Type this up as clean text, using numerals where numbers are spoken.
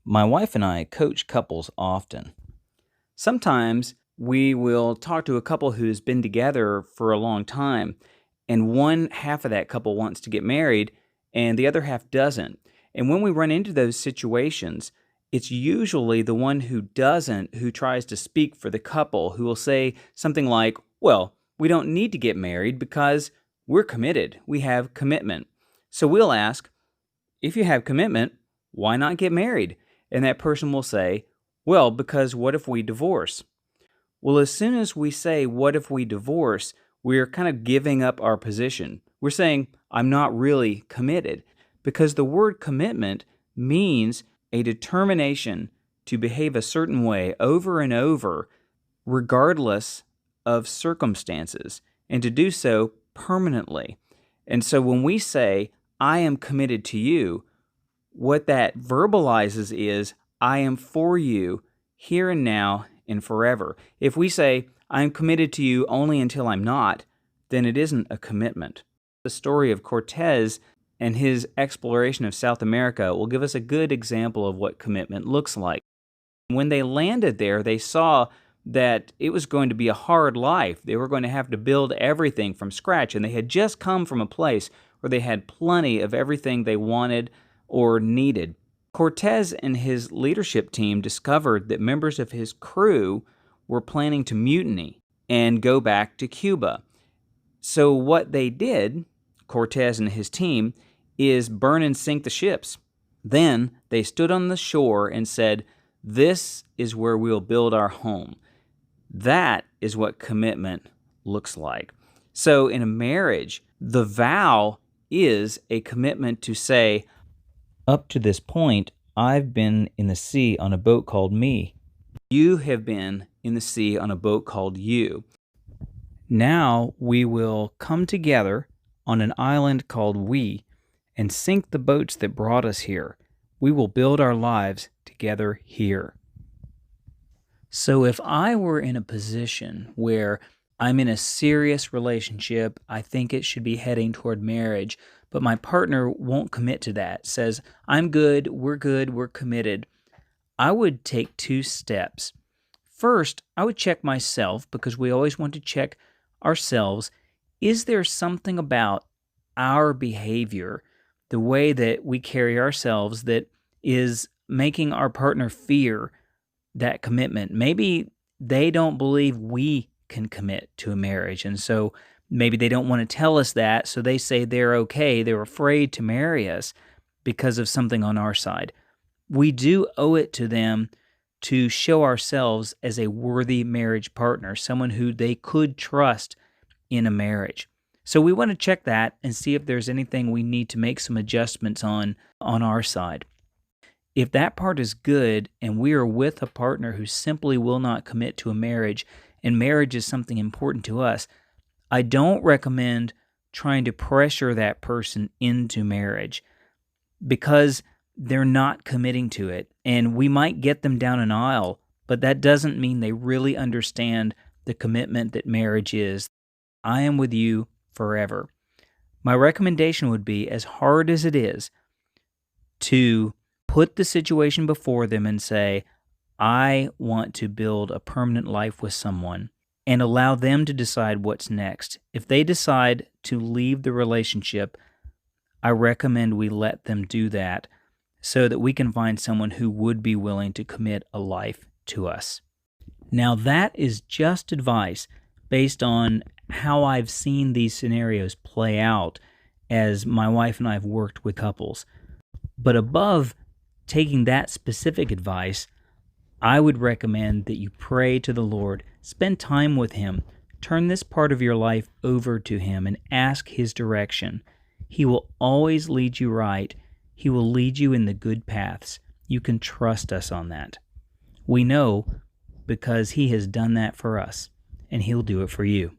My wife and I coach couples often. Sometimes we will talk to a couple who's been together for a long time, and one half of that couple wants to get married, and the other half doesn't. And when we run into those situations, it's usually the one who doesn't who tries to speak for the couple, who will say something like, "Well, we don't need to get married because we're committed. We have commitment." So we'll ask, if you have commitment, why not get married? And that person will say, well, because what if we divorce? Well, as soon as we say, what if we divorce, we're kind of giving up our position. We're saying, I'm not really committed. Because the word commitment means a determination to behave a certain way over and over, regardless of circumstances, and to do so permanently. And so when we say, I am committed to you, what that verbalizes is, I am for you here and now and forever. If we say, I am committed to you only until I'm not, then it isn't a commitment. The story of Cortez and his exploration of South America will give us a good example of what commitment looks like. When they landed there, they saw that it was going to be a hard life. They were going to have to build everything from scratch, and they had just come from a place where they had plenty of everything they wanted or needed. Cortez and his leadership team discovered that members of his crew were planning to mutiny and go back to Cuba. So what they did, Cortez and his team, is burn and sink the ships. Then they stood on the shore and said, this is where we'll build our home. That is what commitment looks like. So in a marriage, the vow is a commitment to say, up to this point, I've been in the sea on a boat called me. You have been in the sea on a boat called you. Now we will come together on an island called we and sink the boats that brought us here. We will build our lives together here. So if I were in a position where I'm in a serious relationship, I think it should be heading toward marriage, but my partner won't commit to that, says, I'm good, we're committed, I would take two steps. First, I would check myself, because we always want to check ourselves. Is there something about our behavior, the way that we carry ourselves, that is making our partner fear that commitment? Maybe they don't believe we can commit to a marriage, and so maybe they don't want to tell us that, so they say they're okay, they're afraid to marry us because of something on our side. We do owe it to them to show ourselves as a worthy marriage partner, someone who they could trust in a marriage. So we want to check that and see if there's anything we need to make some adjustments on our side. If that part is good and we are with a partner who simply will not commit to a marriage, and marriage is something important to us, I don't recommend trying to pressure that person into marriage because they're not committing to it. And we might get them down an aisle, but that doesn't mean they really understand the commitment that marriage is. I am with you forever. My recommendation would be, as hard as it is, to put the situation before them and say, I want to build a permanent life with someone, and allow them to decide what's next. If they decide to leave the relationship, I recommend we let them do that so that we can find someone who would be willing to commit a life to us. Now, that is just advice based on how I've seen these scenarios play out as my wife and I have worked with couples. But above taking that specific advice, I would recommend that you pray to the Lord, spend time with Him, turn this part of your life over to Him and ask His direction. He will always lead you right. He will lead you in the good paths. You can trust us on that. We know because He has done that for us, and He'll do it for you.